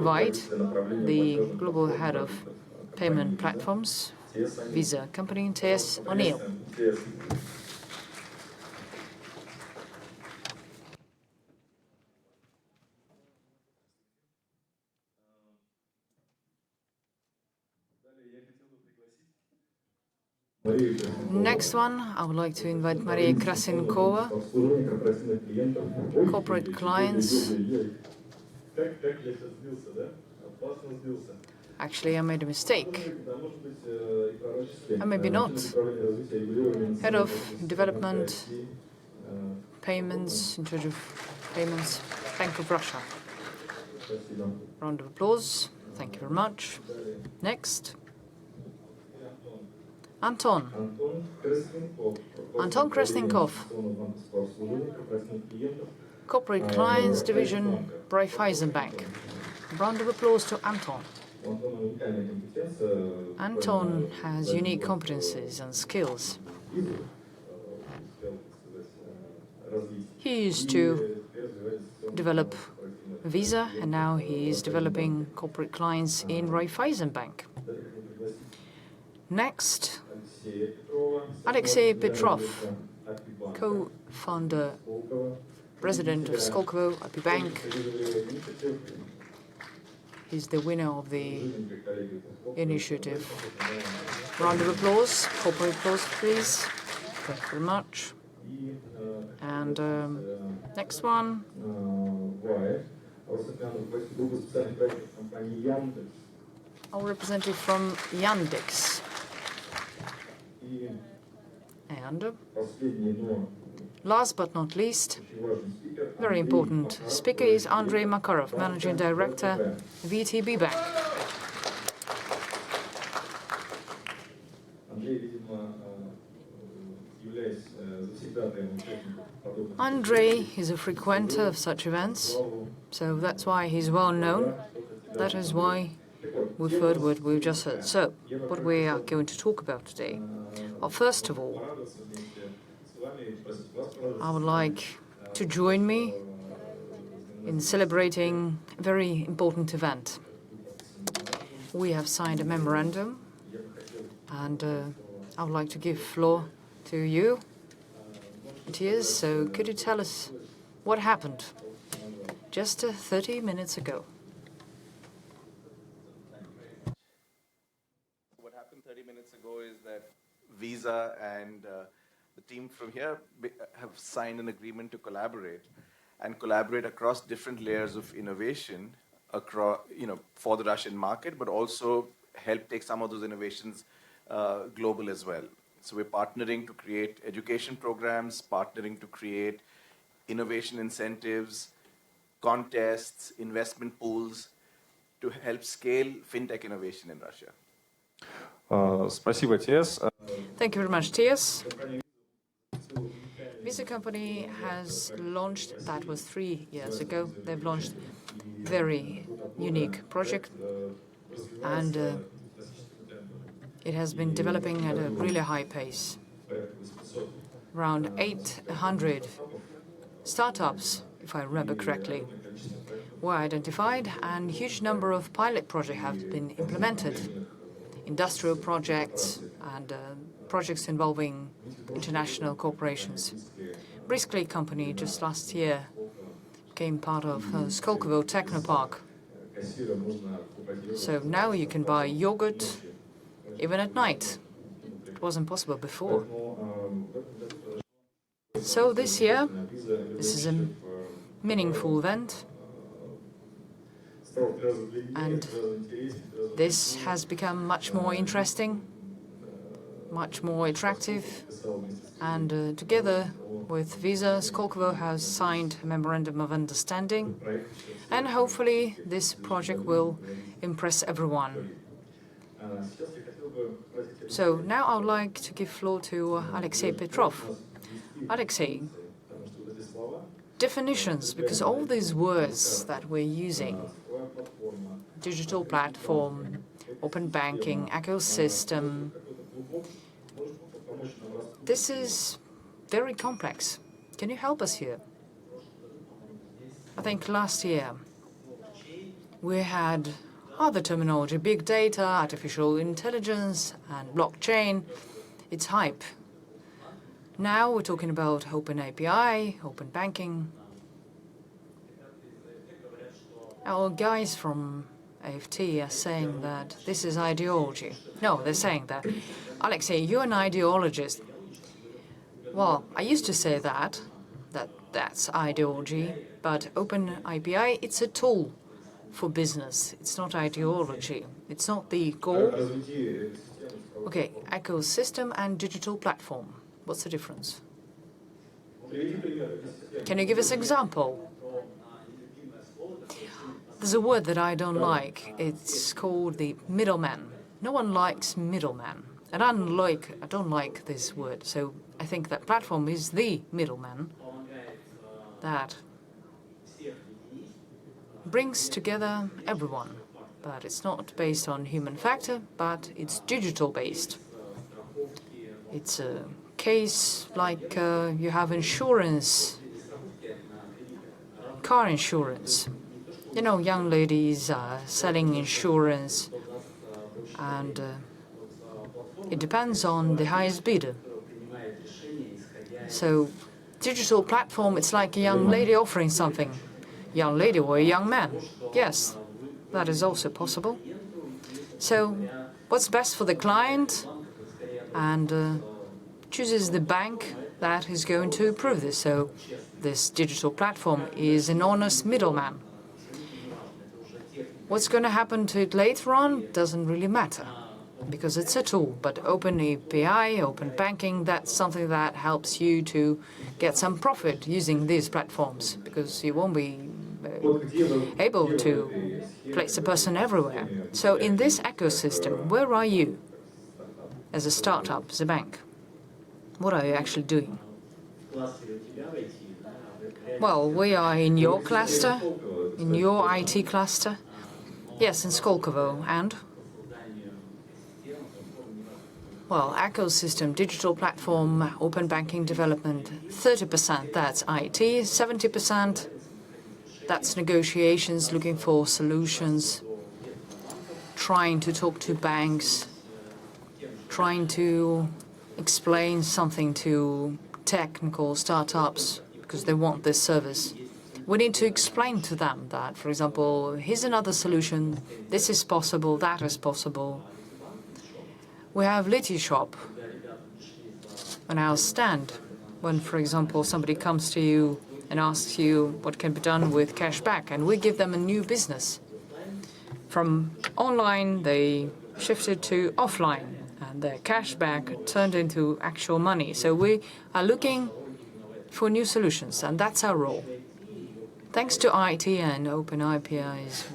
invite the global head of payment platforms, Visa company, TS Anil. Next one, I would like to invite Krasenkova, corporate clients. Actually, I made a mistake. Maybe not. Head of development, payments, in charge of payments, Bank of Russia. Round of applause. Thank you very much. Next. Anton. Anton Krasnenkov. Corporate Clients Division, Raiffeisenbank. Round of applause to Anton. Anton has unique competencies and skills. He used to develop Visa, and now he is developing corporate clients in Raiffeisenbank. Next, Alexey Petrov, co-founder, president of Skolkovo, APIBank. He's the winner of the initiative. Round of applause, corporate applause, please. Thank you very much. And next one. Our representative from Yandex. And last but not least, very important speaker is Andrey Makarov, Managing Director, APIBank. Andrey is a frequenter of such events, so that's why he's well known. That is why we've heard what we've just heard. So, what we are going to talk about today. Well, first of all, I would like to join me in celebrating a very important event. We have signed a memorandum, and I would like to give floor to you. It is, so could you tell us what happened just 30 minutes ago? What happened 30 minutes ago is that Visa and the team from here have signed an agreement to collaborate across different layers of innovation across, for the Russian market, but also help take some of those innovations global as well. So we're partnering to create education programs, partnering to create innovation incentives, contests, investment pools to help scale FinTech innovation in Russia. Thank you very much, TS. Visa company has launched, that was 3 years ago, they've launched very unique project, and it has been developing at a really high pace. Around 800 startups, if I remember correctly, were identified, and a huge number of pilot projects have been implemented. Industrial projects and projects involving international corporations. Briskley company just last year became part of Skolkovo Technopark. So now you can buy yogurt even at night. It wasn't possible before. So this year, this is a meaningful event, and this has become much more interesting, much more attractive, and together with Visa, Skolkovo has signed a memorandum of understanding, and hopefully this project will impress everyone. So now I would like to give floor to Alexey Petrov. Alexey, definitions, because all these words that we're using, digital platform, open banking, ecosystem, this is very complex. Can you help us here? I think last year We had other terminology, big data, artificial intelligence, and blockchain. It's hype. Now we're talking about open API, open banking. Our guys from AFT are saying that this is ideology. No, they're saying that, Alexey, you're an ideologist. Well, I used to say that's ideology, but open API, it's a tool for business. It's not ideology. It's not the goal. Okay, ecosystem and digital platform. What's the difference? Can you give us an example? There's a word that I don't like. It's called the middleman. No one likes middleman. And I don't like this word. So I think that platform is the middleman that brings together everyone. But it's not based on human factor, but it's digital based. It's a case like you have insurance, car insurance. You know, young ladies are selling insurance, and it depends on the highest bidder. So, digital platform, it's like a young lady offering something. Young lady or a young man. Yes, that is also possible. So, what's best for the client? And chooses the bank that is going to approve this. So, this digital platform is an honest middleman. What's going to happen to it later on doesn't really matter, because it's a tool. But open API, open banking, that's something that helps you to get some profit using these platforms, because you won't be able to place a person everywhere. So in this ecosystem, where are you as a startup, as a bank? What are you actually doing? Well, we are in your cluster, in your IT cluster. Yes, in Skolkovo. And? Well, ecosystem, digital platform, open banking development, 30% that's IT, 70% that's negotiations, looking for solutions, trying to talk to banks, trying to explain something to technical startups because they want this service. We need to explain to them that, for example, here's another solution, this is possible, that is possible. We have Liti shop on our stand. When, for example, somebody comes to you and asks you what can be done with cashback, and we give them a new business. From online, they shifted to offline, and their cashback turned into actual money. So we are looking for new solutions, and that's our role. Thanks to IT and open APIs,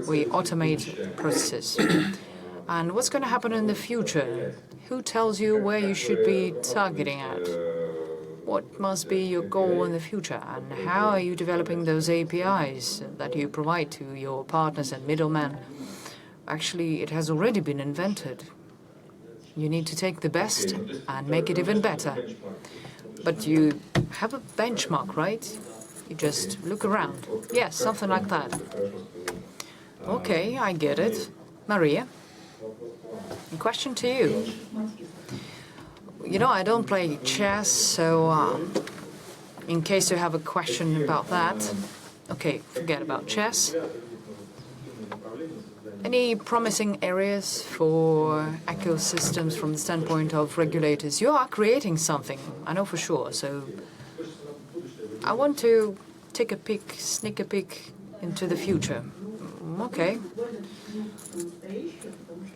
we automate processes. And what's going to happen in the future? Who tells you where you should be targeting at? What must be your goal in the future? And how are you developing those APIs that you provide to your partners and middlemen? Actually, it has already been invented. You need to take the best and make it even better. But you have a benchmark, right? You just look around. Yes, something like that. Okay, I get it. Maria, a question to you. You know, I don't play chess, so in case you have a question about that, okay, forget about chess. Any promising areas for ecosystems from the standpoint of regulators? You are creating something, I know for sure, so I want to take a peek, sneak a peek into the future. Okay.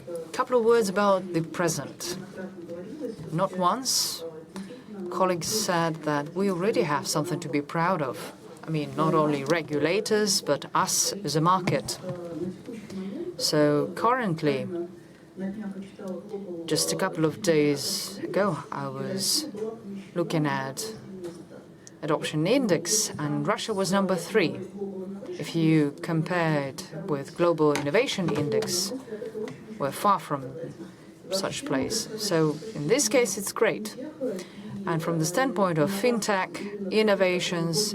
A couple of words about the present. Not once, colleagues said that we already have something to be proud of. I mean, not only regulators, but us as a market. So currently, just a couple of days ago, I was looking at adoption index, and Russia was number 3. If you compare it with global innovation index, we're far from such place. So in this case, it's great. And from the standpoint of FinTech, innovations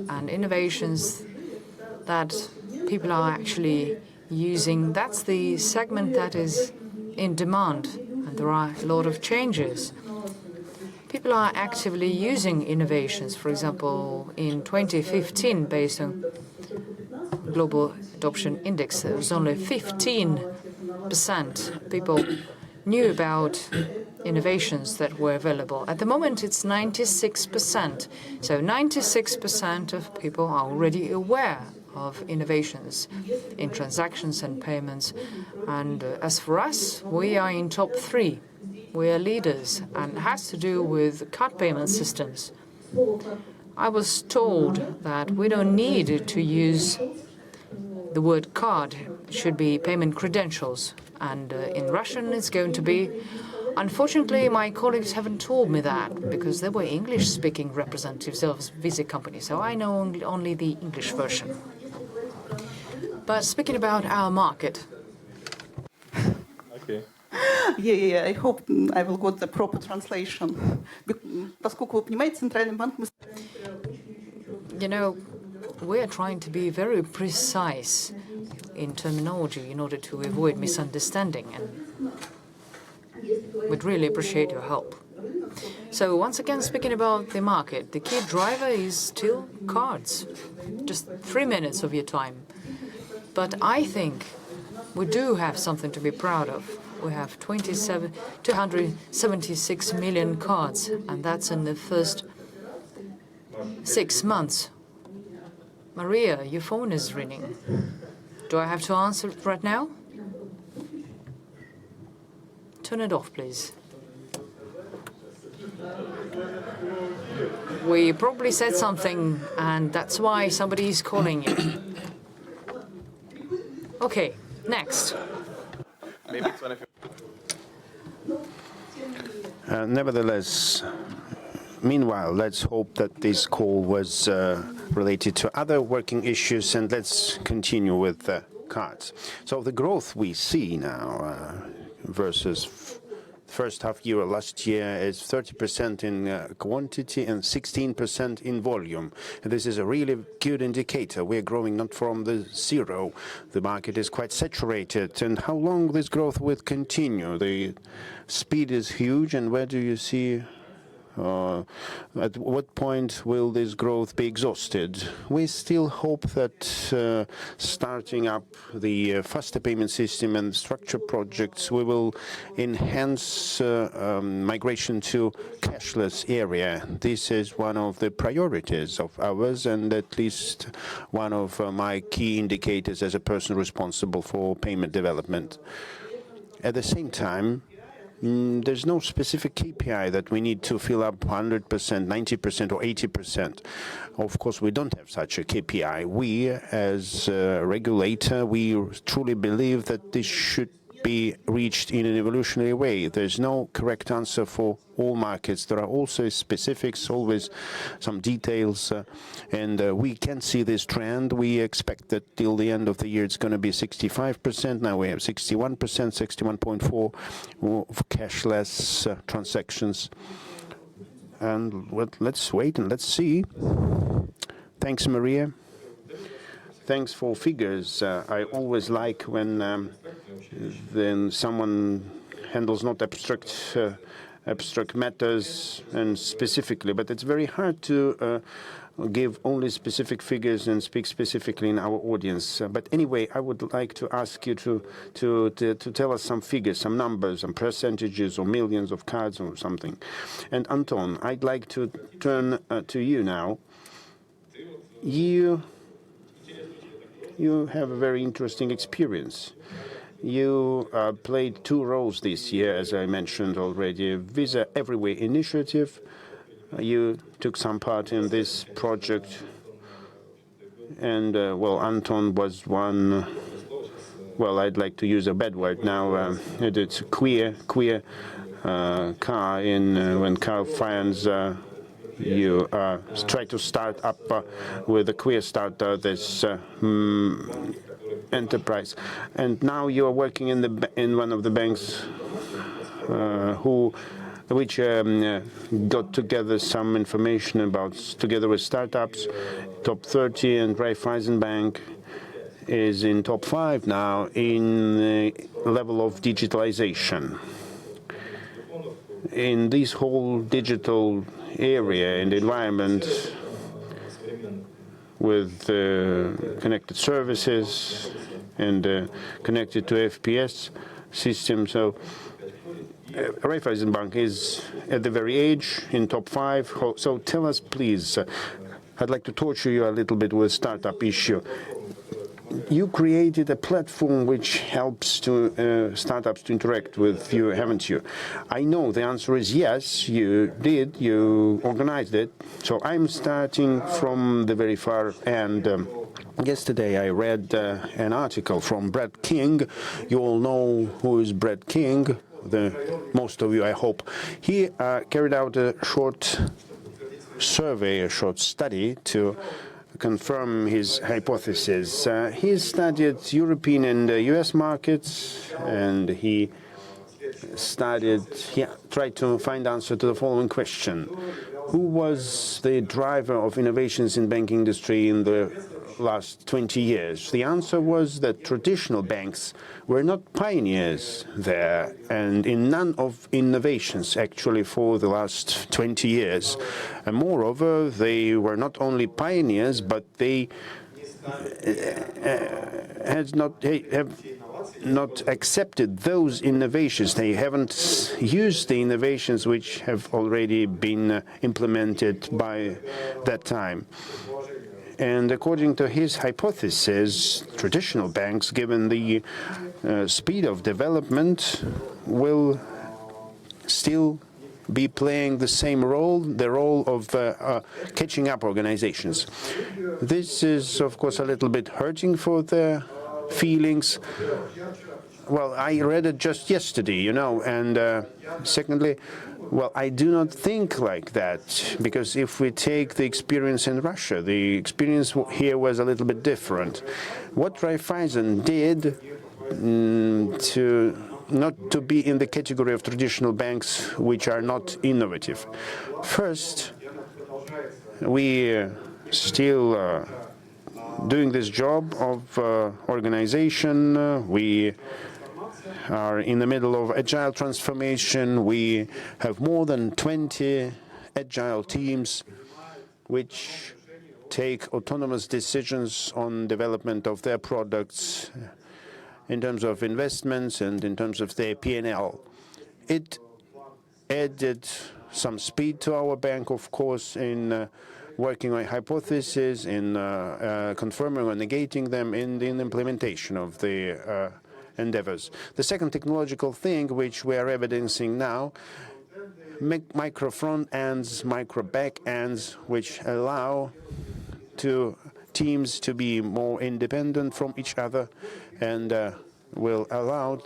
that people are actually using. That's the segment that is in demand, and there are a lot of changes. People are actively using innovations. For example, in 2015, based on Global Adoption Index, there was only 15% people knew about innovations that were available. At the moment, it's 96%. So 96% of people are already aware of innovations in transactions and payments. And as for us, we are in top 3. We are leaders, and it has to do with card payment systems. I was told that we don't need to use the word card. It should be payment credentials. And in Russian, it's going to be. Unfortunately, my colleagues haven't told me that because they were English-speaking representatives of Visa company, so I know only the English version. But speaking about our market. Okay. Yeah, I hope I will get the proper translation. Поскольку вы понимаете, Центральный банк... You know, we are trying to be very precise in terminology in order to avoid misunderstanding, and we'd really appreciate your help. So once again, speaking about the market, the key driver is still cards. Just 3 minutes of your time. But I think we do have something to be proud of. We have 276 million cards, and that's in the first 6 months. Maria, your phone is ringing. Do I have to answer it right now? Turn it off, please. We probably said something, and that's why somebody is calling you. Okay, next. Maybe it's one of your... Nevertheless, meanwhile, let's hope that this call was related to other working issues, and let's continue with cards. So the growth we see now versus first half year last year is 30% in quantity and 16% in volume. This is a really good indicator. We're growing not from the zero. The market is quite saturated. And how long this growth will continue? The speed is huge, and where do you see at what point will this growth be exhausted? We still hope that starting up the faster payment system and structure projects, we will enhance migration to cashless area. This is one of the priorities of ours, and at least one of my key indicators as a person responsible for payment development. At the same time, there's no specific KPI that we need to fill up 100%, 90% or 80%. Of course, we don't have such a KPI. We, as a regulator, we truly believe that this should be reached in an evolutionary way. There's no correct answer for all markets. There are also specifics, always some details, and we can see this trend. We expect that till the end of the year it's going to be 65%. Now we have 61%, 61.4% for cashless transactions. And let's wait and let's see. Thanks, Maria. Thanks for figures. I always like when then someone handles not abstract matters and specifically, but it's very hard to give only specific figures and speak specifically in our audience. But anyway, I would like to ask you to tell us some figures, some numbers, some percentages or millions of cards or something. And Anton, I'd like to turn to you now. You have a very interesting experience. You played 2 roles this year, as I mentioned already. Visa Everywhere initiative. You took some part in this project. And, well, Anton was one, well, I'd like to use a bad word now. It's a queer car in when car finds you try to start up with a queer starter this enterprise, and now you are working in one of the banks which got together some information about together with startups, top 30 and Raiffeisenbank, is in top 5 now in the level of digitalization. In this whole digital area and environment with connected services and connected to FPS system. So Raiffeisenbank is at the very edge in top 5. So tell us, please, I'd like to torture you a little bit with startup issue. You created a platform which helps to startups to interact with you, haven't you? I know the answer is yes, you did, you organized it. So I'm starting from the very far end. Yesterday I read an article from Brad King. You all know who is Brad King, most of you I hope. He carried out a short survey, a short study to confirm his hypothesis. He studied European and US markets, and he tried to find answer to the following question. Who was the driver of innovations in banking industry in the last 20 years? The answer was that traditional banks were not pioneers there, and in none of innovations actually for the last 20 years. And moreover, they were not only pioneers, but they have not accepted those innovations. They haven't used the innovations which have already been implemented by that time. And according to his hypothesis, traditional banks, given the speed of development, will still be playing the same role, the role of catching up organizations. This is, of course, a little bit hurting for their feelings. Well, I read it just yesterday, and secondly, well, I do not think like that, because if we take the experience in Russia, the experience here was a little bit different. What Raiffeisen did not to be in the category of traditional banks which are not innovative. First, we still doing this job of organization. We are in the middle of agile transformation. We have more than 20 agile teams which take autonomous decisions on development of their products in terms of investments and in terms of their P&L. It added some speed to our bank, of course, in working on hypotheses, in confirming or negating them, in the implementation of the endeavors. The second technological thing which we are evidencing now, micro front ends, micro back ends, which allow teams to be more independent from each other and will allow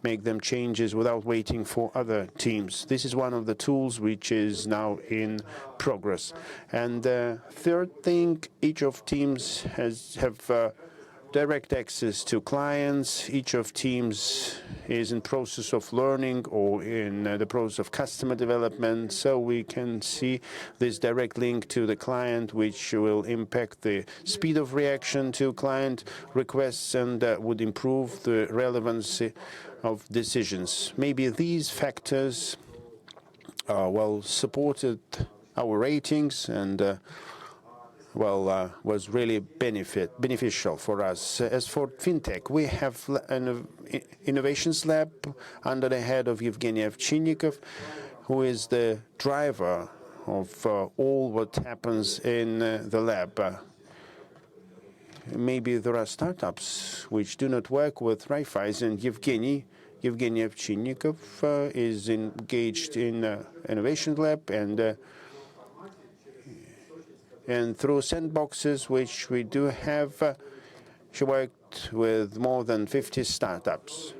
make them changes without waiting for other teams. This is one of the tools which is now in progress. And the third thing, each of teams have direct access to clients. Each of teams is in process of learning or in the process of customer development, so we can see this direct link to the client, which will impact the speed of reaction to client requests and would improve the relevancy of decisions. Maybe these factors supported our ratings and was really beneficial for us. As for FinTech, we have an innovations lab under the head of Evgeny Ovchinnikov, who is the driver of all what happens in the lab. Maybe there are startups which do not work with Raiffeisen. Evgeny Ovchinnikov is engaged in innovation lab and through sandboxes, which we do have, she worked with more than 50 startups.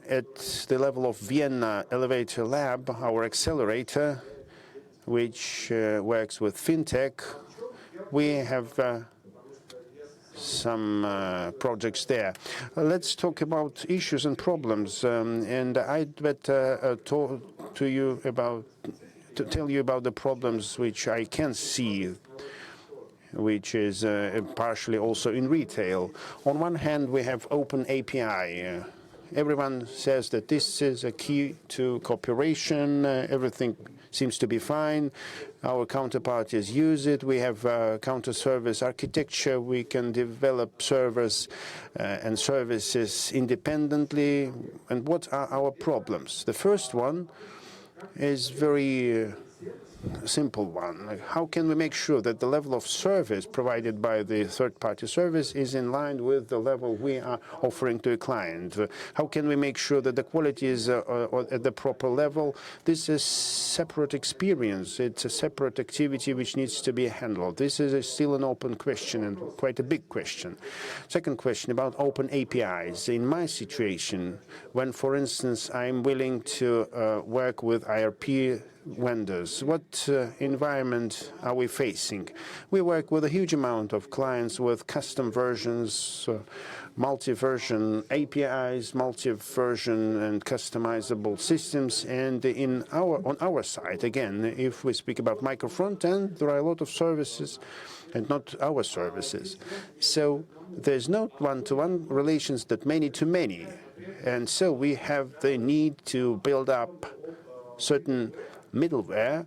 At the level of Vienna Elevator Lab, our accelerator, which works with FinTech, we have some projects there. Let's talk about issues and problems, and I'd better tell you about the problems which I can see. which is partially also in retail. On one hand, we have open API. Everyone says that this is a key to cooperation. Everything seems to be fine. Our counterparties use it. We have counter-service architecture. We can develop servers and services independently. And what are our problems? The first one is very simple one. Like, how can we make sure that the level of service provided by the third-party service is in line with the level we are offering to a client? How can we make sure that the quality is at the proper level? This is separate experience. It's a separate activity which needs to be handled. This is still an open question and quite a big question. Second question about open APIs. In my situation, when, for instance, I'm willing to work with IRP vendors, what environment are we facing? We work with a huge amount of clients with custom versions, multi-version APIs, multi-version and customizable systems. And on our side, again, if we speak about micro front end, there are a lot of services and not our services. So there's not one-to-one relations, but many-to-many. And so we have the need to build up certain middleware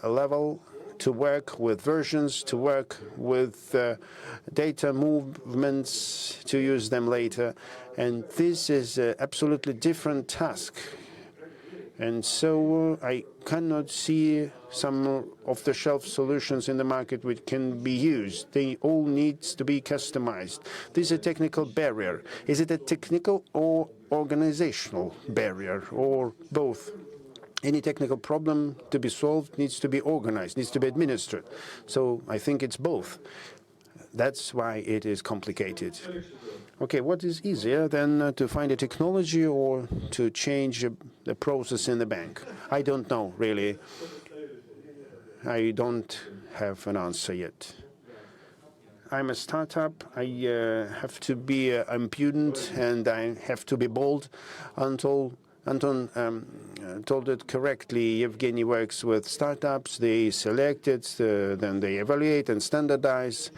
level to work with versions, to work with data movements, to use them later. And this is an absolutely different task. And so I cannot see some off-the-shelf solutions in the market which can be used. They all need to be customized. This is a technical barrier. Is it a technical or organizational barrier, or both? Any technical problem to be solved needs to be organized, needs to be administered. So I think it's both. That's why it is complicated. Okay, what is easier than to find a technology or to change the process in the bank? I don't know, really. I don't have an answer yet. I'm a startup. I have to be impudent and I have to be bold. Anton told it correctly. Evgeny works with startups. They select it, then they evaluate and standardize.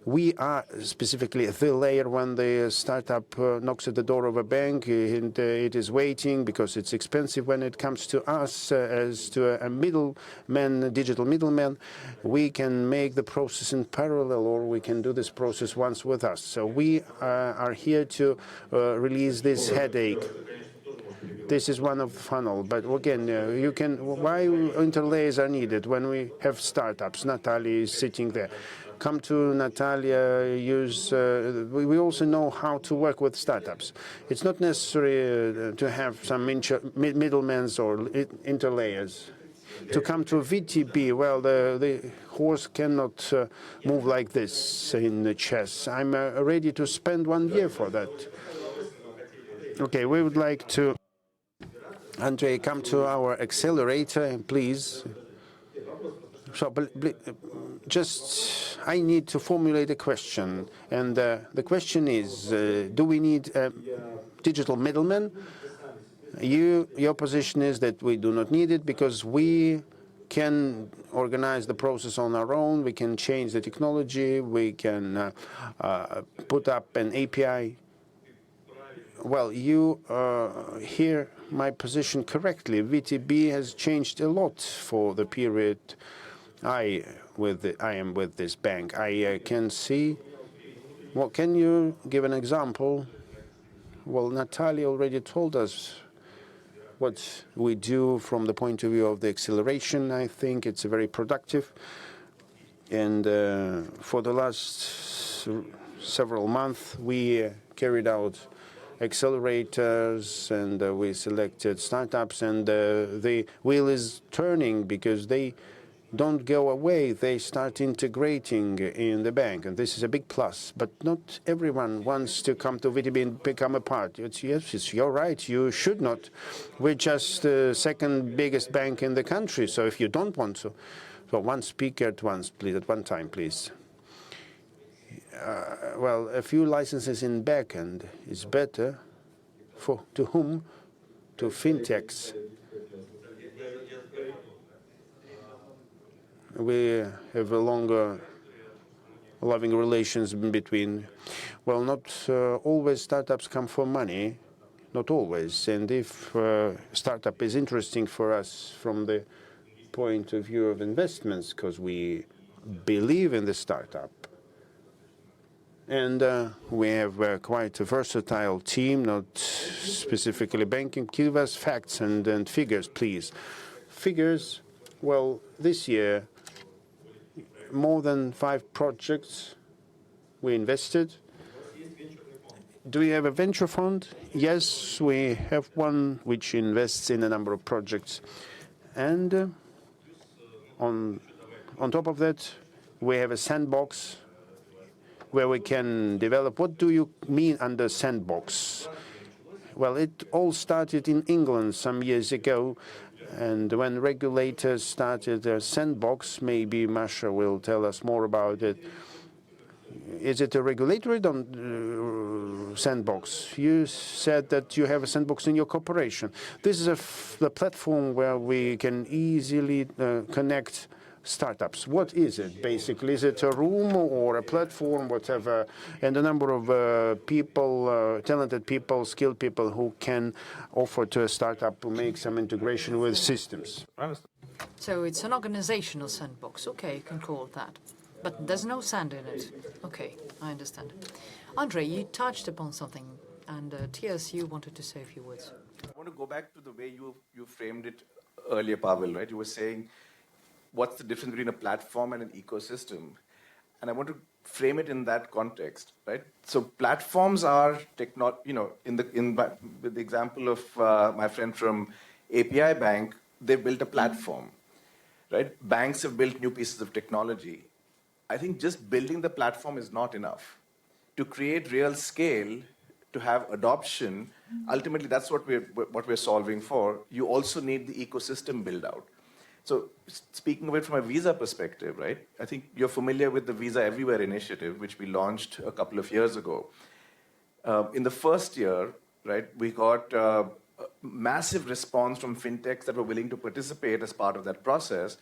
We are specifically the layer when the startup knocks at the door of a bank and it is waiting because it's expensive. When it comes to us as to a middleman, digital middleman, we can make the process in parallel, or we can do this process once with us. So we are here to release this headache. This is one of the funnel, but again, why interlayers are needed when we have startups? Natalia is sitting there. Come to Natalia, we also know how to work with startups. It's not necessary to have some middlemen or interlayers. To come to VTB, well, the horse cannot move like this in the chess. I'm ready to spend 1 year for that. Okay, we would like to Andrey, come to our accelerator, please. So, I need to formulate a question. And the question is, do we need a digital middleman? Your position is that we do not need it because we can organize the process on our own. We can change the technology. We can put up an API. Well, you hear my position correctly. VTB has changed a lot for the period I am with this bank. I can see. Well, can you give an example? Well, Natalia already told us what we do from the point of view of the acceleration. I think it's very productive. And for the last several months, we carried out accelerators and we selected startups, and the wheel is turning because they don't go away. They start integrating in the bank, and this is a big plus. But not everyone wants to come to VTB and become a part. Yes, you're right. You should not. We're just the second biggest bank in the country. So if you don't want to, so one speaker at once, please, at one time, please. Well, a few licenses in backend is better. To whom? To FinTechs. We have a longer loving relations between. Well, not always startups come for money, not always. And if startup is interesting for us from the point of view of investments, because we believe in the startup, and we have quite a versatile team, not specifically banking. Give us facts and figures, please. Figures, well, this year, more than 5 projects we invested. Do we have a venture fund? Yes, we have one which invests in a number of projects. And on top of that, we have a sandbox where we can develop. What do you mean under sandbox? Well, it all started in England some years ago, and when regulators started their sandbox, maybe Masha will tell us more about it. Is it a regulatory sandbox? You said that you have a sandbox in your corporation. This is the platform where we can easily connect startups. What is it, basically? Is it a room or a platform, whatever, and a number of people, talented people, skilled people who can offer to a startup to make some integration with systems? So it's an organizational sandbox. Okay, you can call it that. But there's no sand in it. Okay, I understand. Andrey, you touched upon something, and T.S., you wanted to say a few words. I want to go back to the way you framed it earlier, Pavel, right? You were saying, what's the difference between a platform and an ecosystem? And I want to frame it in that context, right? So platforms are with the example of my friend from APIBank, they built a platform, right? Banks have built new pieces of technology. I think just building the platform is not enough. To create real scale, to have adoption, ultimately that's what we're solving for. You also need the ecosystem build out. So speaking of it from a visa perspective, right? I think you're familiar with the Visa Everywhere initiative, which we launched a couple of years ago. In the first year, right, we got a massive response from FinTechs that were willing to participate as part of that process.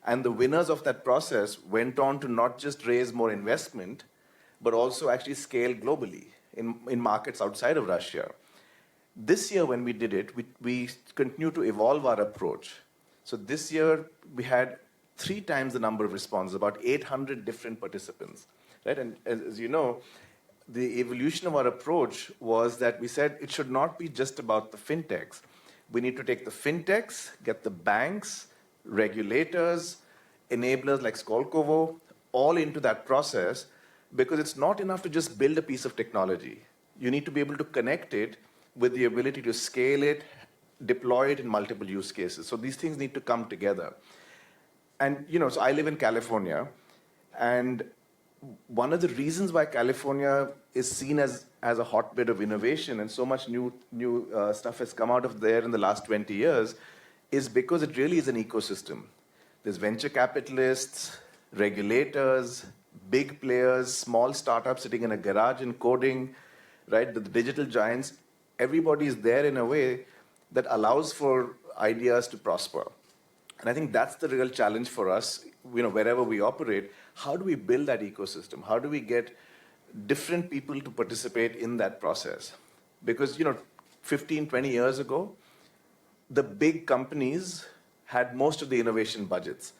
And the winners of that process went on to not just raise more investment, but also actually scale globally in markets outside of Russia. This year, when we did it, we continue to evolve our approach. So this year, we had 3 times the number of responses, about 800 different participants, right? And as you know, the evolution of our approach was that we said it should not be just about the fintechs. We need to take the fintechs, get the banks, regulators, enablers like Skolkovo, all into that process, because it's not enough to just build a piece of technology. You need to be able to connect it with the ability to scale it, deploy it in multiple use cases. So these things need to come together. And, so I live in California, and one of the reasons why California is seen as a hotbed of innovation and so much new stuff has come out of there in the last 20 years is because it really is an ecosystem. There's venture capitalists, regulators, big players, small startups sitting in a garage and coding, right? The digital giants, everybody is there in a way that allows for ideas to prosper. And I think that's the real challenge for us, wherever we operate. How do we build that ecosystem? How do we get different people to participate in that process? Because, 15, 20 years ago, the big companies had most of the innovation budgets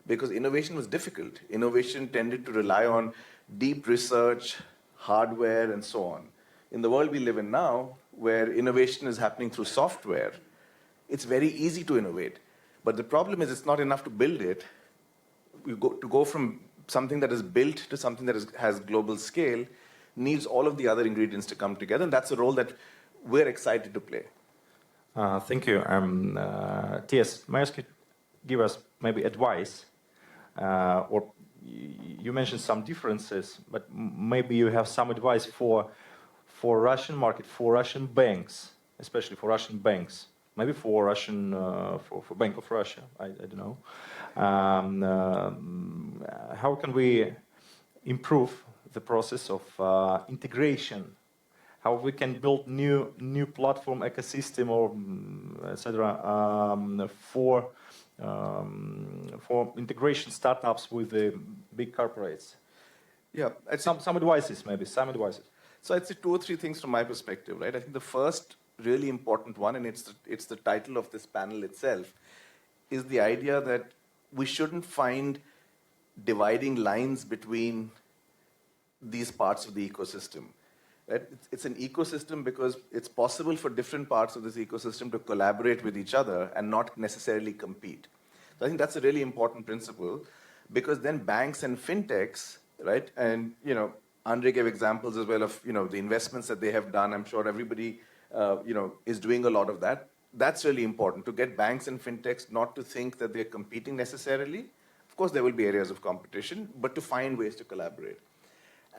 because innovation was difficult. Innovation tended to rely on deep research, hardware, and so on. In the world we live in now, where innovation is happening through software, it's very easy to innovate. But the problem is it's not enough to build it. To go from something that is built to something that has global scale needs all of the other ingredients to come together, and that's a role that we're excited to play. Thank you. T.S., may I ask you to give us maybe advice? Or you mentioned some differences, but maybe you have some advice for Russian market, for Russian banks, especially for Russian banks, maybe for Russian, for Bank of Russia, I don't know. How can we improve the process of integration? How we can build new platform ecosystem or etc. For integration startups with the big corporates? Yeah, Some advices, maybe, some advices. So I'd say 2 or 3 things from my perspective, right? I think the first really important one, and it's the title of this panel itself, is the idea that we shouldn't find dividing lines between these parts of the ecosystem. Right? It's an ecosystem because it's possible for different parts of this ecosystem to collaborate with each other and not necessarily compete. So I think that's a really important principle, because then banks and fintechs, right? And Andrey gave examples as well of the investments that they have done. I'm sure everybody is doing a lot of that. That's really important, to get banks and fintechs not to think that they're competing necessarily. Of course, there will be areas of competition, but to find ways to collaborate.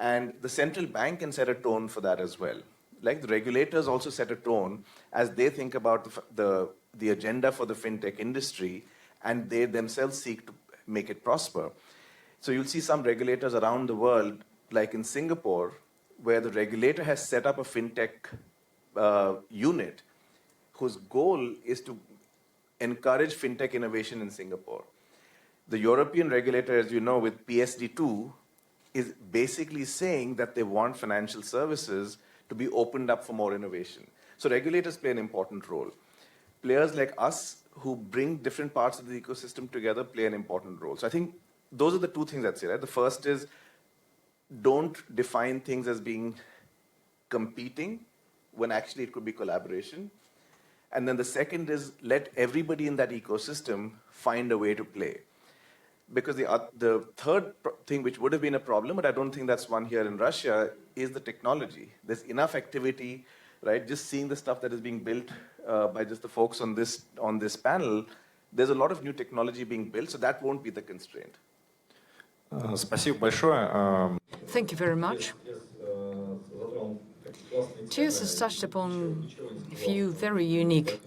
And the central bank can set a tone for that as well. Like the regulators also set a tone as they think about the agenda for the fintech industry, and they themselves seek to make it prosper. So you'll see some regulators around the world, like in Singapore, where the regulator has set up a fintech unit whose goal is to encourage fintech innovation in Singapore. The European regulator, as you know, with PSD2, is basically saying that they want financial services to be opened up for more innovation. So regulators play an important role. Players like us who bring different parts of the ecosystem together play an important role. So I think those are the 2 things I'd say, right? The first is, don't define things as being competing when actually it could be collaboration. And then the second is, let everybody in that ecosystem find a way to play. Because the third thing, which would have been a problem, but I don't think that's one here in Russia, is the technology. There's enough activity, right? Just seeing the stuff that is being built by just the folks on this panel, there's a lot of new technology being built, so that won't be the constraint. Спасибо большое. Thank you very much. Tias has touched upon a few very unique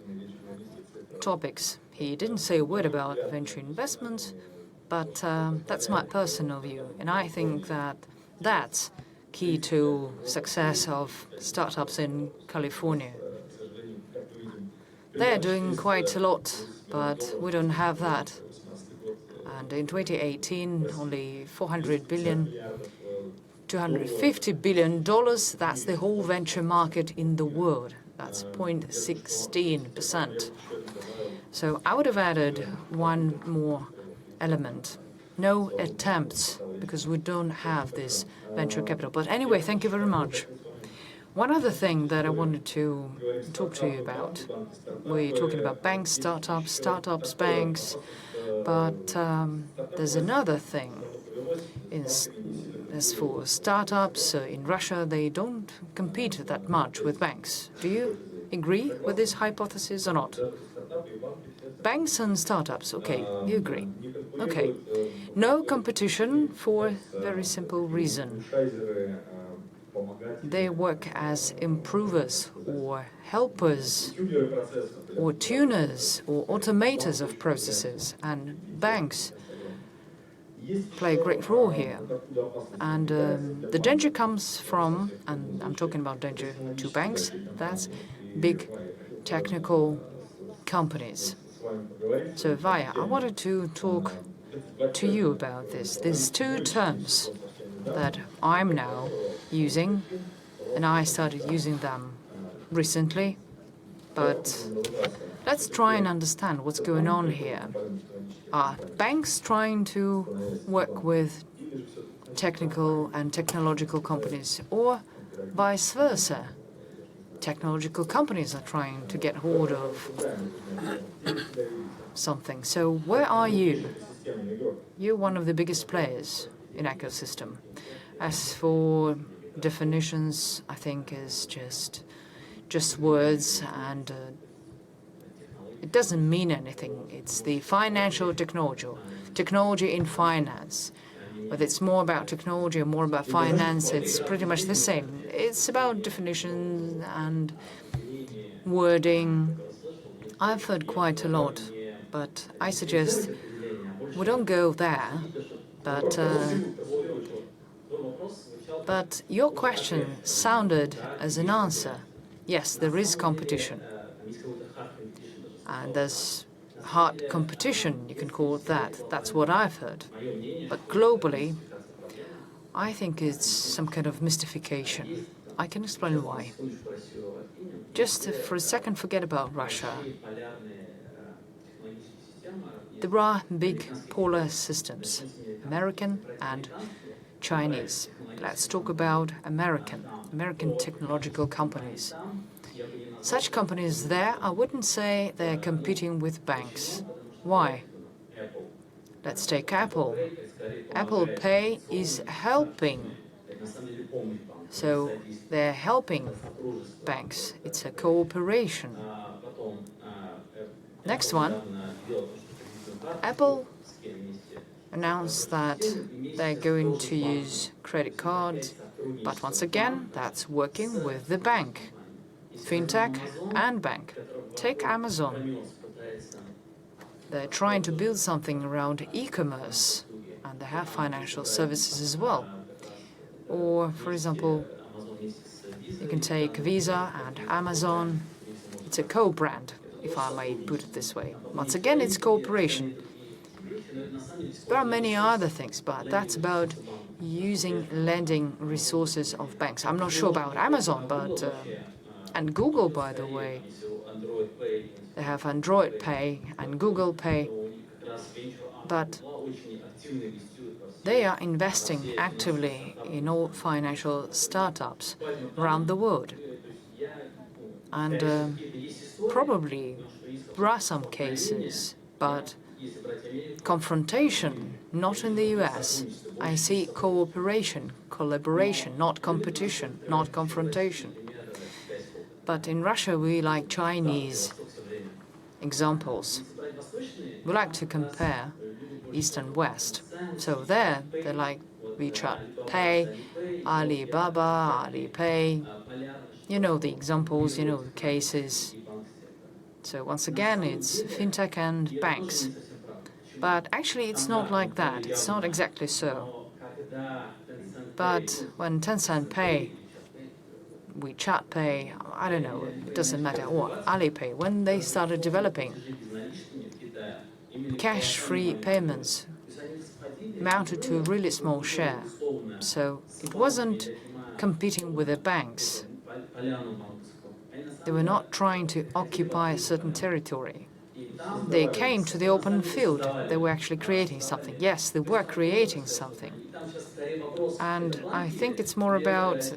topics. He didn't say a word about venture investment, but that's my personal view. And I think that that's key to success of startups in California. They're doing quite a lot, but we don't have that. And in 2018, only 400 billion, $250 billion, that's the whole venture market in the world. That's 0.16%. So I would have added one more element. No attempts, because we don't have this venture capital. But anyway, thank you very much. One other thing that I wanted to talk to you about. We're talking about banks, startups, banks, but there's another thing. As for startups, in Russia, they don't compete that much with banks. Do you agree with this hypothesis or not? Banks and startups, okay, you agree. Okay. No competition for a very simple reason. They work as improvers or helpers or tuners or automators of processes, and banks play a great role here. And the danger comes from, and I'm talking about danger to banks, that's big technical companies. So Vahe, I wanted to talk to you about this. There's 2 terms that I'm now using, and I started using them recently, but let's try and understand what's going on here. Are banks trying to work with technical and technological companies, or vice versa? Technological companies are trying to get hold of something. So where are you? You're one of the biggest players in ecosystem. As for definitions, I think is just words, and it doesn't mean anything. It's the financial technology in finance. Whether it's more about technology or more about finance, it's pretty much the same. It's about definition and wording. I've heard quite a lot, but I suggest we don't go there. But your question sounded as an answer. Yes, there is competition. And there's hard competition, you can call it that. That's what I've heard. But globally, I think it's some kind of mystification. I can explain why. Just for a second, forget about Russia. There are big polar systems, American and Chinese. Let's talk about American technological companies. Such companies there, I wouldn't say they're competing with banks. Why? Let's take Apple. Apple Pay is helping. So they're helping banks. It's a cooperation. Next one. Apple announced that they're going to use credit cards, but once again, that's working with the bank, FinTech and bank. Take Amazon. They're trying to build something around e-commerce, and they have financial services as well. Or, for example, you can take Visa and Amazon. It's a co-brand, if I may put it this way. Once again, it's cooperation. There are many other things, but that's about using lending resources of banks. I'm not sure about Amazon, but and Google, by the way. They have Android Pay and Google Pay, but they are investing actively in all financial startups around the world. And probably there are some cases, but confrontation, not in the US. I see cooperation, collaboration, not competition, not confrontation. But in Russia, we like Chinese examples. We like to compare East and West. So there, they like WeChat Pay, Alibaba, Alipay. You know the examples, you know the cases. So once again, it's FinTech and banks. But actually, it's not like that. It's not exactly so. But when Tencent Pay, WeChat Pay, I don't know, it doesn't matter, or Alipay, when they started developing cash-free payments, amounted to a really small share. So it wasn't competing with the banks. They were not trying to occupy a certain territory. They came to the open field. They were actually creating something. Yes, they were creating something. And I think it's more about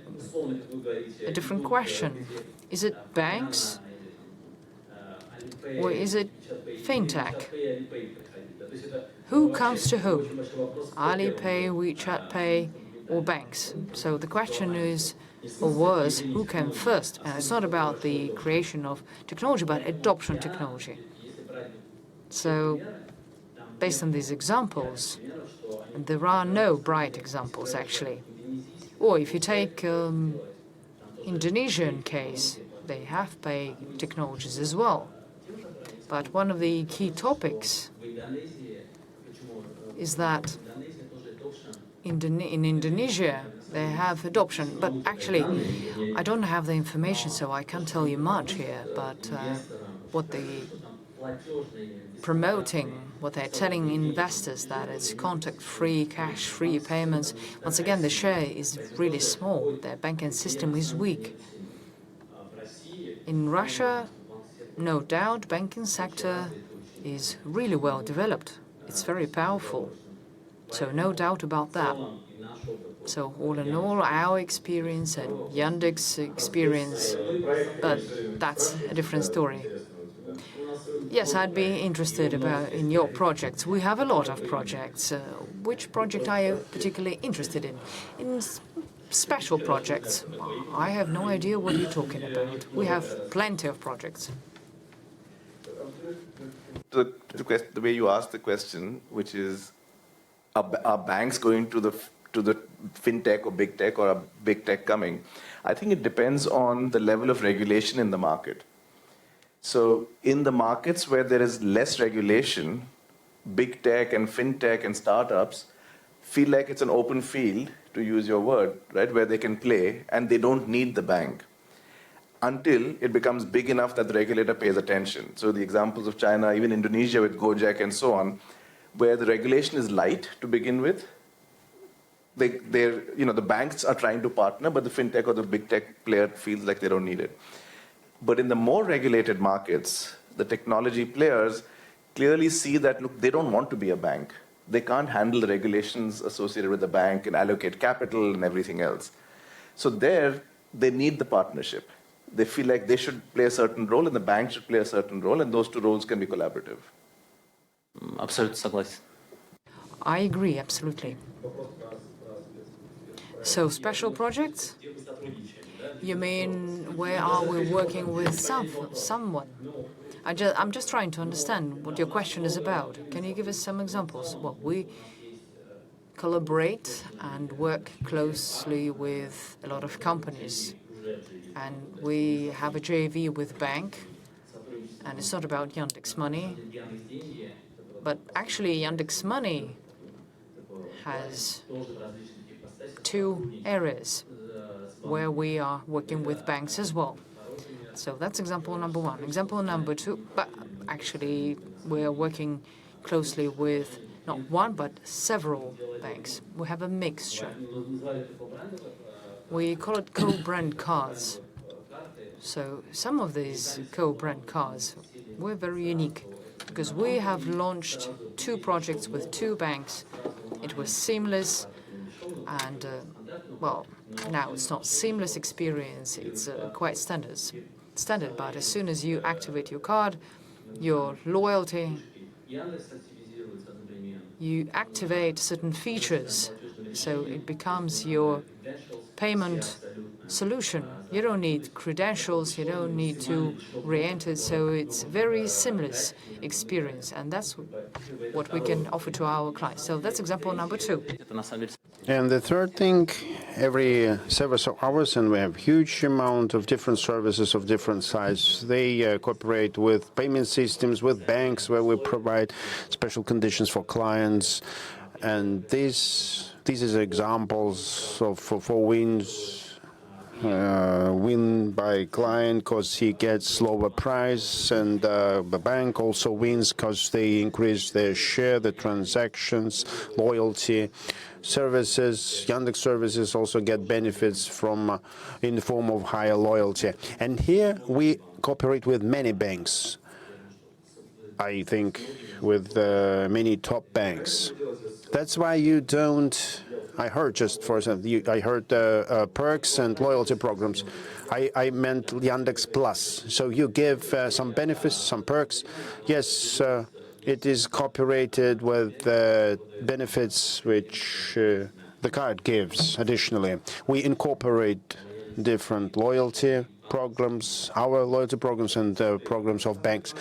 a different question. Is it banks or is it FinTech? Who comes to whom? Alipay, WeChat Pay, or banks? So the question is, or was, who came first? And it's not about the creation of technology, but adoption technology. So, based on these examples, and there are no bright examples, actually. Or if you take Indonesian case, they have pay technologies as well. But one of the key topics is that in Indonesia, they have adoption. But actually, I don't have the information, so I can't tell you much here. But what they promoting, what they're telling investors, that it's contact-free, cash-free payments. Once again, the share is really small. Their banking system is weak. In Russia, no doubt, banking sector is really well developed. It's very powerful. So no doubt about that. So all in all, our experience and Yandex experience, but that's a different story. Yes, I'd be interested in your projects. We have a lot of projects. Which project are you particularly interested in? In special projects, I have no idea what you're talking about. We have plenty of projects. The way you asked the question, which is, are banks going to the FinTech or big tech, or a big tech coming? I think it depends on the level of regulation in the market. So in the markets where there is less regulation, big tech and FinTech and startups feel like it's an open field, to use your word, right, where they can play and they don't need the bank until it becomes big enough that the regulator pays attention. So the examples of China, even Indonesia with Gojek and so on, where the regulation is light to begin with, the banks are trying to partner, but the fintech or the big tech player feels like they don't need it. But in the more regulated markets, the technology players clearly see that, look, they don't want to be a bank. They can't handle the regulations associated with the bank and allocate capital and everything else. So there, they need the partnership. They feel like they should play a certain role and the bank should play a certain role, and those two roles can be collaborative. Абсолютно согласен. I agree, absolutely. So, special projects? You mean, where are we working with someone? I'm just trying to understand what your question is about. Can you give us some examples? Well, we collaborate and work closely with a lot of companies. And we have a JV with bank. And it's not about Yandex money. But actually, Yandex money has two areas where we are working with banks as well. So that's example number one. Example number two, but actually we're working closely with not one, but several banks. We have a mixture. We call it co-brand cards. So some of these co-brand cards were very unique because we have launched two projects with two banks. It was seamless and, well, now it's not seamless experience, it's quite standard, but as soon as you activate your card, your loyalty, you activate certain features, so it becomes your payment solution. You don't need credentials, you don't need to re-enter, so it's very seamless experience, and that's what we can offer to our clients. So that's example number two. And the third thing, every several hours, and we have huge amount of different services of different sizes. They cooperate with payment systems, with banks, where we provide special conditions for clients. And these are examples of for wins. Win by client because he gets lower price, and the bank also wins because they increase their share, the transactions, loyalty. Services, Yandex services also get benefits from in the form of higher loyalty. And here we cooperate with many banks. I think with many top banks. That's why you don't. I heard just for example, I heard perks and loyalty programs. I meant Yandex Plus. So you give some benefits, some perks. Yes, it is cooperated with benefits which the card gives additionally. We incorporate different loyalty programs, our loyalty programs and programs of banks.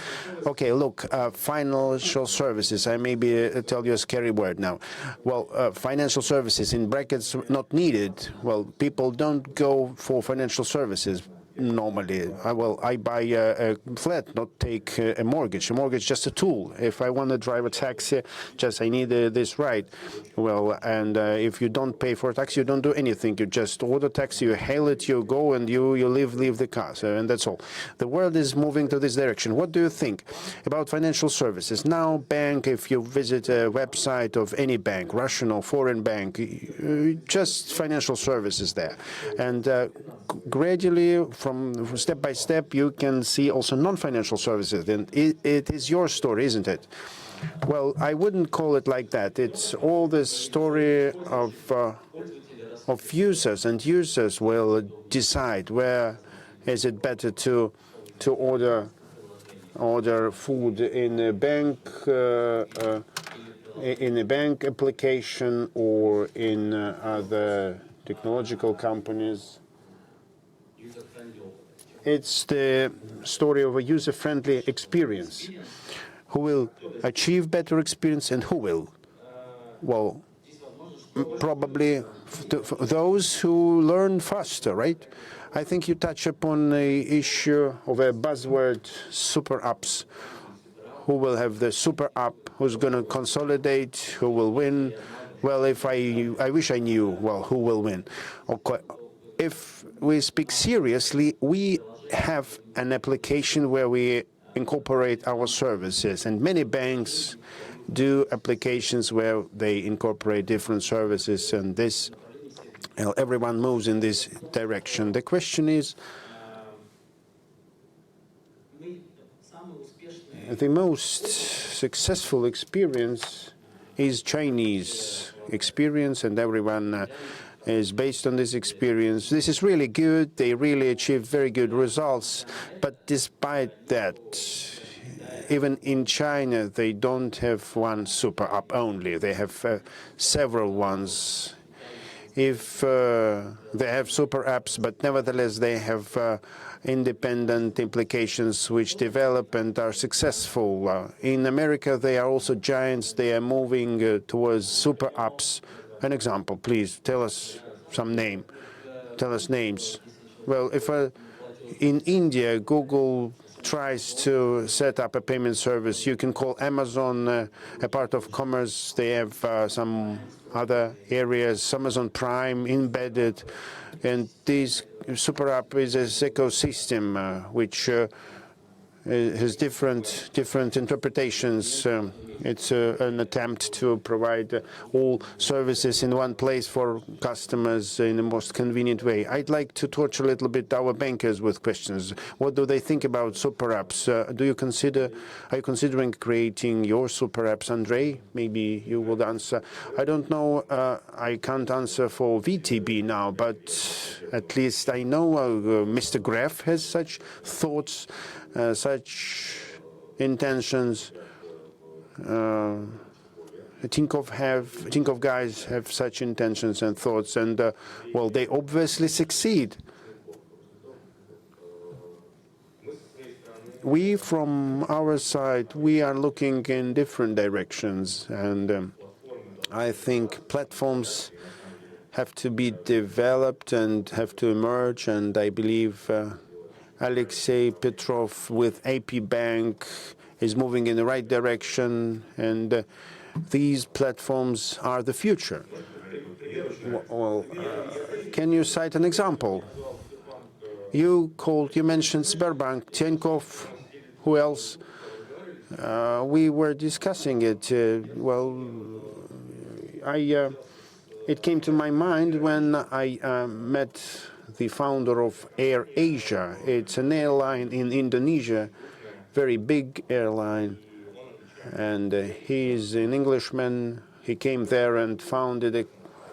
Okay, look, financial services. I maybe tell you a scary word now. Well, financial services in brackets not needed. Well, people don't go for financial services normally. I buy a flat, not take a mortgage. A mortgage is just a tool. If I want to drive a taxi, just I need this ride. Well, and if you don't pay for a taxi, you don't do anything. You just order taxi, you hail it, you go, and you leave the car. So, and that's all. The world is moving to this direction. What do you think about financial services? Now, bank, if you visit a website of any bank, Russian or foreign bank, just financial services there. And gradually, from step by step, you can see also non-financial services. And it is your story, isn't it? Well, I wouldn't call it like that. It's all the story of users, and users will decide where is it better to order food in a bank application or in other technological companies. It's the story of a user-friendly experience. Who will achieve better experience and who will? Well, probably those who learn faster, right? I think you touch upon the issue of a buzzword, super apps. Who will have the super app? Who's going to consolidate? Who will win? Well, if I wish I knew, well, who will win? Okay. If we speak seriously, we have an application where we incorporate our services, and many banks do applications where they incorporate different services, and this, everyone moves in this direction. The question is, the most successful experience is Chinese experience, and everyone is based on this experience. This is really good. They really achieve very good results. But despite that, even in China, they don't have one super app only. They have several ones. If they have super apps, but nevertheless they have independent applications which develop and are successful. In America, they are also giants. They are moving towards super apps. An example, please. Tell us some name. Tell us names. Well, if in India, Google tries to set up a payment service, you can call Amazon a part of commerce. They have some other areas, Amazon Prime embedded, and this super app is an ecosystem which has different interpretations. It's an attempt to provide all services in one place for customers in the most convenient way. I'd like to torture a little bit our bankers with questions. What do they think about super apps? Are you considering creating your super apps, Andrey? Maybe you would answer. I don't know. I can't answer for VTB now, but at least I know Mr. Graf has such thoughts, such intentions. Tinkoff guys have such intentions and thoughts, and well, they obviously succeed. We, from our side, we are looking in different directions, and I think platforms have to be developed and have to emerge, and I believe Alexey, Petrov with APIBank is moving in the right direction, and these platforms are the future. Well, can you cite an example? You mentioned Sberbank, Tinkoff, who else? We were discussing it. It came to my mind when I met the founder of Air Asia. It's an airline in Indonesia, very big airline, and he's an Englishman. He came there and founded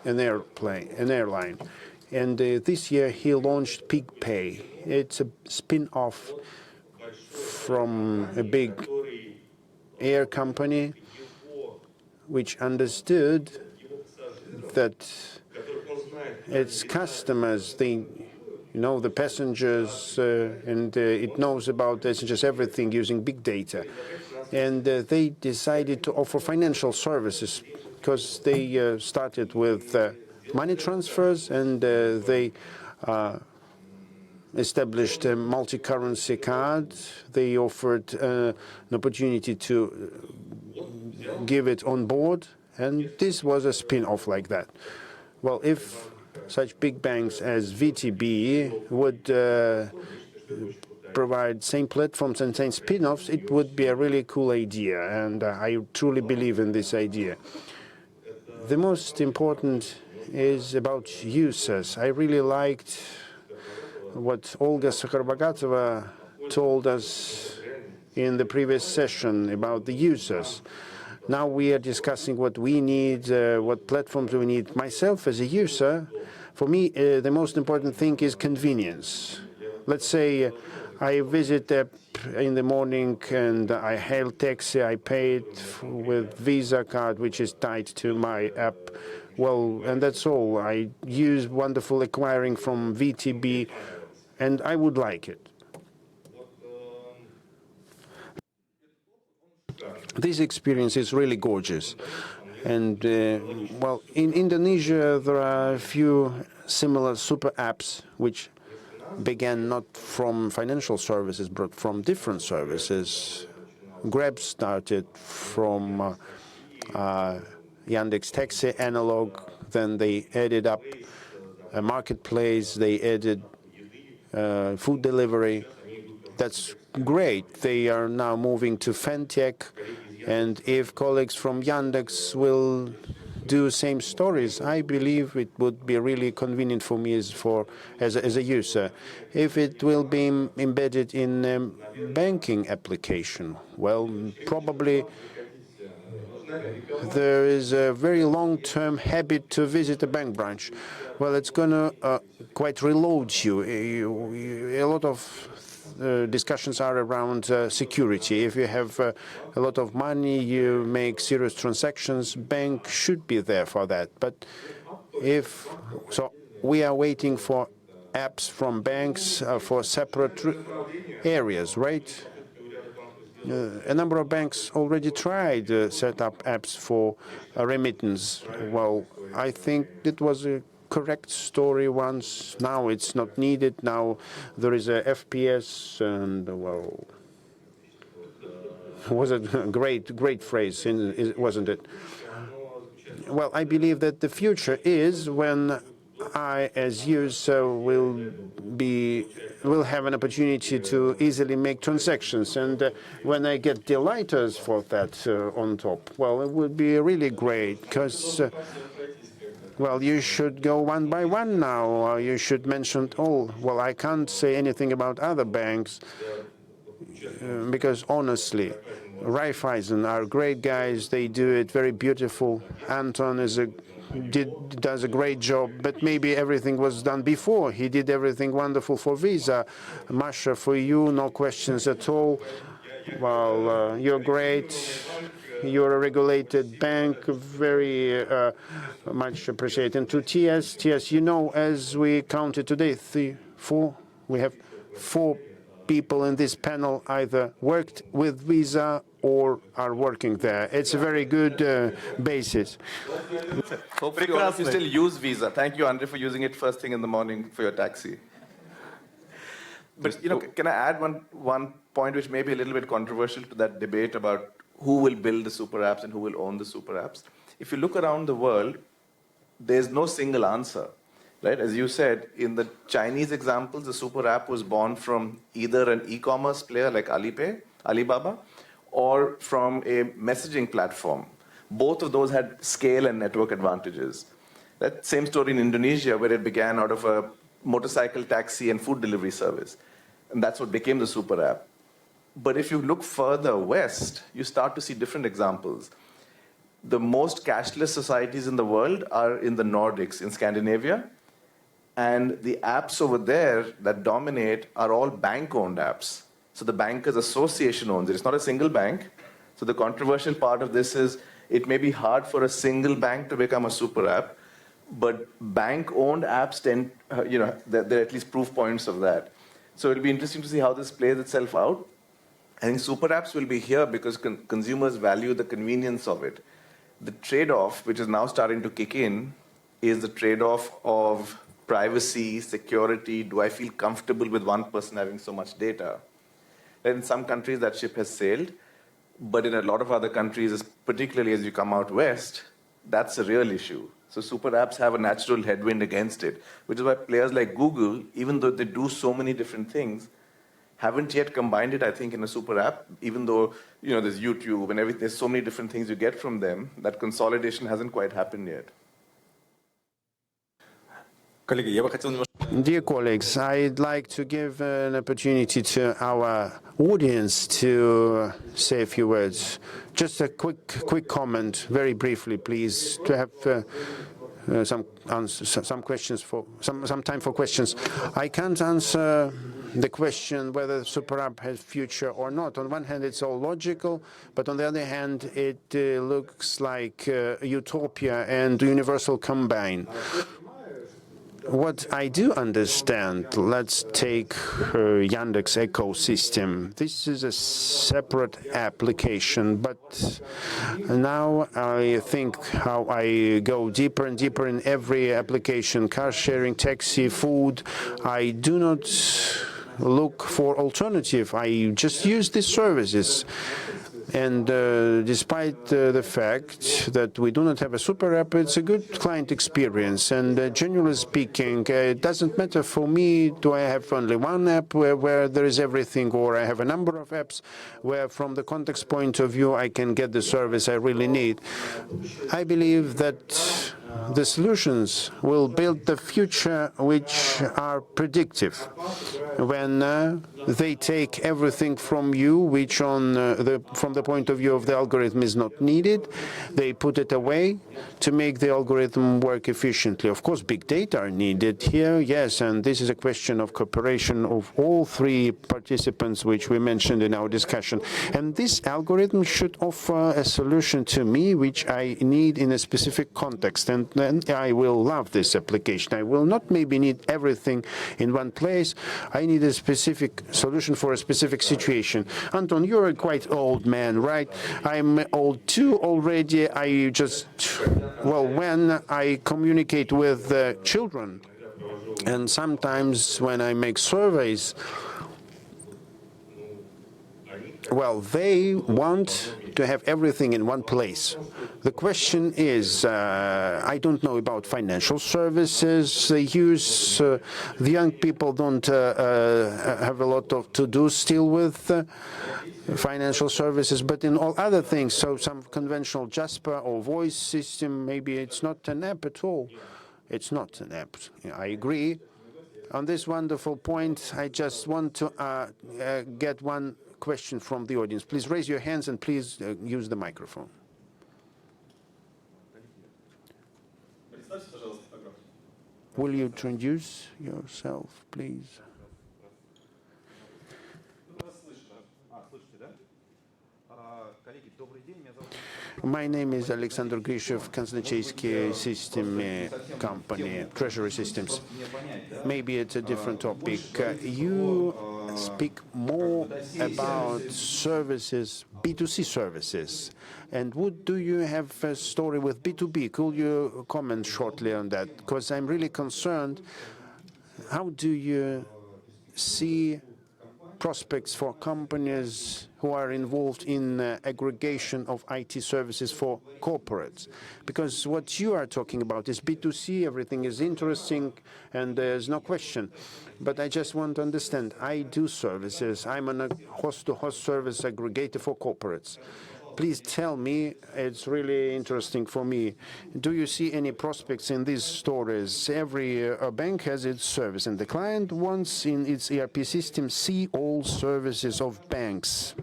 an airline, and this year he launched PigPay. It's a spin-off from a big air company which understood that its customers, the passengers, and it knows about passengers everything using big data. And they decided to offer financial services because they started with money transfers, and they established a multi-currency card. They offered an opportunity to give it on board, and this was a spin-off like that. Well, if such big banks as VTB would provide same platforms and same spin-offs, it would be a really cool idea, and I truly believe in this idea. The most important is about users. I really liked what Olga Sakharbagatova told us in the previous session about the users. Now we are discussing what we need, what platforms we need. Myself as a user, for me, the most important thing is convenience. Let's say I visit app in the morning and I hail taxi, I pay it with Visa card, which is tied to my app. Well, and that's all. I use wonderful acquiring from VTB, and I would like it. This experience is really gorgeous. And, well, in Indonesia, there are a few similar super apps which began not from financial services, but from different services. Grab started from Yandex taxi analog, then they added up a marketplace, they added food delivery. That's great. They are now moving to FinTech, And if colleagues from Yandex will do same stories, I believe it would be really convenient for me as a user. If it will be embedded in a banking application, well, probably there is a very long-term habit to visit a bank branch. Well, it's going to quite reload you. A lot of discussions are around security. If you have a lot of money, you make serious transactions, bank should be there for that. But so we are waiting for apps from banks for separate areas, right? A number of banks already tried to set up apps for remittance. Well, I think it was a correct story once. Now it's not needed. Now there is a FPS, and well, was it a great phrase, wasn't it? Well, I believe that the future is when I, as user, will have an opportunity to easily make transactions, and when I get delighters for that on top, well, it would be really great, because well, you should go one by one now. You should mention all. Well, I can't say anything about other banks because honestly, Raiffeisen are great guys. They do it very beautiful. Anton does a great job, but maybe everything was done before. He did everything wonderful for Visa. Masha, for you, no questions at all. Well, you're great. You're a regulated bank, very much appreciated. And to TS, you know, as we counted today, we have 4 people in this panel either worked with Visa or are working there. It's a very good basis. Hopefully all of you still use Visa. Thank you, Andrey, for using it first thing in the morning for your taxi. But, can I add one point which may be a little bit controversial to that debate about who will build the super apps and who will own the super apps? If you look around the world, there's no single answer, right? As you said, in the Chinese examples, the super app was born from either an e-commerce player like Alibaba, or from a messaging platform. Both of those had scale and network advantages. That same story in Indonesia, where it began out of a motorcycle taxi and food delivery service. And that's what became the super app. But if you look further west, you start to see different examples. The most cashless societies in the world are in the Nordics, in Scandinavia. And the apps over there that dominate are all bank-owned apps. So the Bankers Association owns it. It's not a single bank. So the controversial part of this is it may be hard for a single bank to become a super app, but bank-owned apps tend, there are at least proof points of that. So it'll be interesting to see how this plays itself out. I think super apps will be here because consumers value the convenience of it. The trade-off, which is now starting to kick in, is the trade-off of privacy, security. Do I feel comfortable with one person having so much data? And in some countries, that ship has sailed. But in a lot of other countries, particularly as you come out west, that's a real issue. So super apps have a natural headwind against it, which is why players like Google, even though they do so many different things, haven't yet combined it, I think, in a super app, even though there's YouTube and everything, there's so many different things you get from them, that consolidation hasn't quite happened yet. Dear colleagues, I'd like to give an opportunity to our audience to say a few words. Just a quick comment, very briefly, please, to have some questions some time for questions. I can't answer the question whether super app has future or not. On one hand, it's all logical, but on the other hand, it looks like utopia and universal combine. What I do understand, let's take Yandex ecosystem. This is a separate application, but now I think how I go deeper and deeper in every application, car sharing, taxi, food. I do not look for alternative. I just use these services. And despite the fact that we do not have a super app, it's a good client experience. And generally speaking, it doesn't matter for me, do I have only one app where there is everything, or I have a number of apps where from the context point of view I can get the service I really need. I believe that the solutions will build the future which are predictive. When they take everything from you, which from the point of view of the algorithm is not needed, they put it away to make the algorithm work efficiently. Of course, big data are needed here, yes, and this is a question of cooperation of all three participants which we mentioned in our discussion. And this algorithm should offer a solution to me which I need in a specific context, and then I will love this application. I will not maybe need everything in one place. I need a specific solution for a specific situation. Anton, you're a quite old man, right? I'm old too already. When I communicate with children, and sometimes when I make surveys, well, they want to have everything in one place. The question is, I don't know about financial services they use. The young people don't have a lot to do still with financial services, but in all other things, so some conventional Jasper or voice system, maybe it's not an app at all. It's not an app. I agree. On this wonderful point, I just want to get one question from the audience. Please raise your hands and please use the microphone. Will you introduce yourself, please? My name is Alexander Grishev, Kaznacheyski System Company, Treasury Systems. Maybe it's a different topic. You speak more about services, B2C services. And do you have a story with B2B? Could you comment shortly on that? Because I'm really concerned. How do you see prospects for companies who are involved in aggregation of IT services for corporates? Because what you are talking about is B2C, everything is interesting, and there's no question. But I just want to understand, I do services, I'm a host-to-host service aggregator for corporates. Please tell me, it's really interesting for me. Do you see any prospects in these stories? Every bank has its service, and the client wants in its ERP system see all services of banks.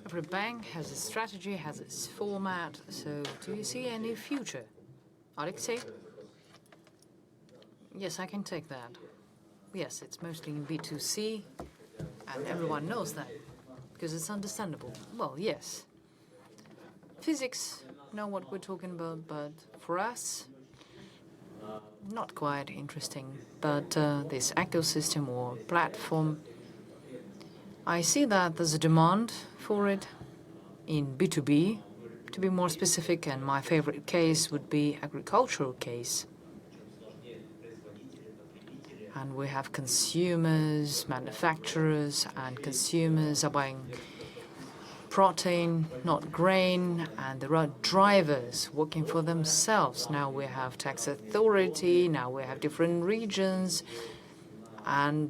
Every bank has its strategy, has its format. So do you see any future? Alexey? Yes, I can take that. Yes, it's mostly in B2C, and everyone knows that, because it's understandable. Well, yes. Physics know what we're talking about, but for us, not quite interesting. But this ecosystem or platform, I see that there's a demand for it in B2B, to be more specific, and my favorite case would be agricultural case. And we have consumers, manufacturers, and consumers are buying protein, not grain, and there are drivers working for themselves. Now we have tax authority, now we have different regions, and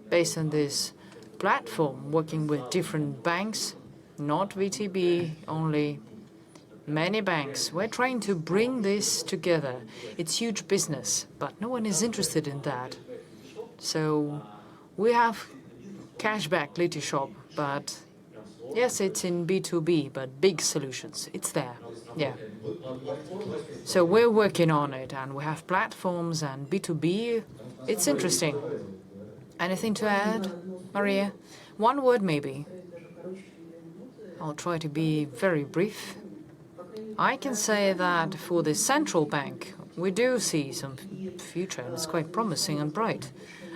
based on this platform, working with different banks, not VTB only, many banks, we're trying to bring this together. It's huge business, but no one is interested in that. So we have cashback Liti shop, but yes, it's in B2B, but big solutions. It's there. Yeah. So we're working on it, and we have platforms and B2B. It's interesting. Anything to add, Maria? One word, maybe. I'll try to be very brief. I can say that for the central bank, we do see some future, and it's quite promising and bright.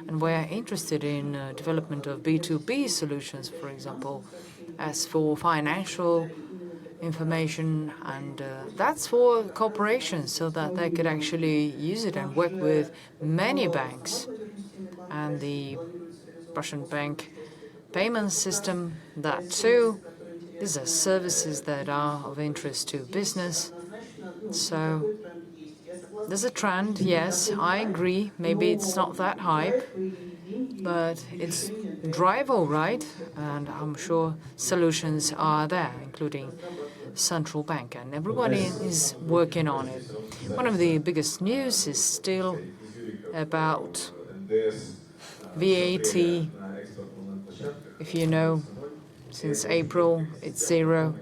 And we're interested in development of B2B solutions, for example, as for financial information, and that's for corporations, so that they could actually use it and work with many banks. And the Russian bank payment system, that too, These are services that are of interest to business. So there's a trend, yes, I agree. Maybe it's not that hype, but it's drive all right, and I'm sure solutions are there, including central bank, and everybody is working on it. One of the biggest news is still about VAT. If you know, since April it's zero,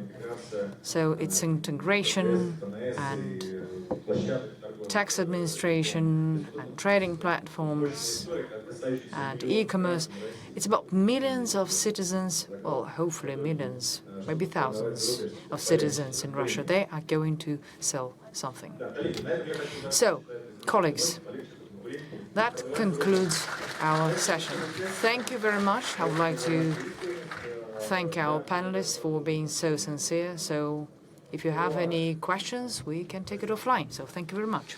so it's integration and tax administration and trading platforms and e-commerce. It's about millions of citizens, well, hopefully millions, maybe thousands of citizens in Russia. They are going to sell something. So, colleagues, that concludes our session. Thank you very much. I would like to thank our panelists for being so sincere. So if you have any questions, we can take it offline. So thank you very much.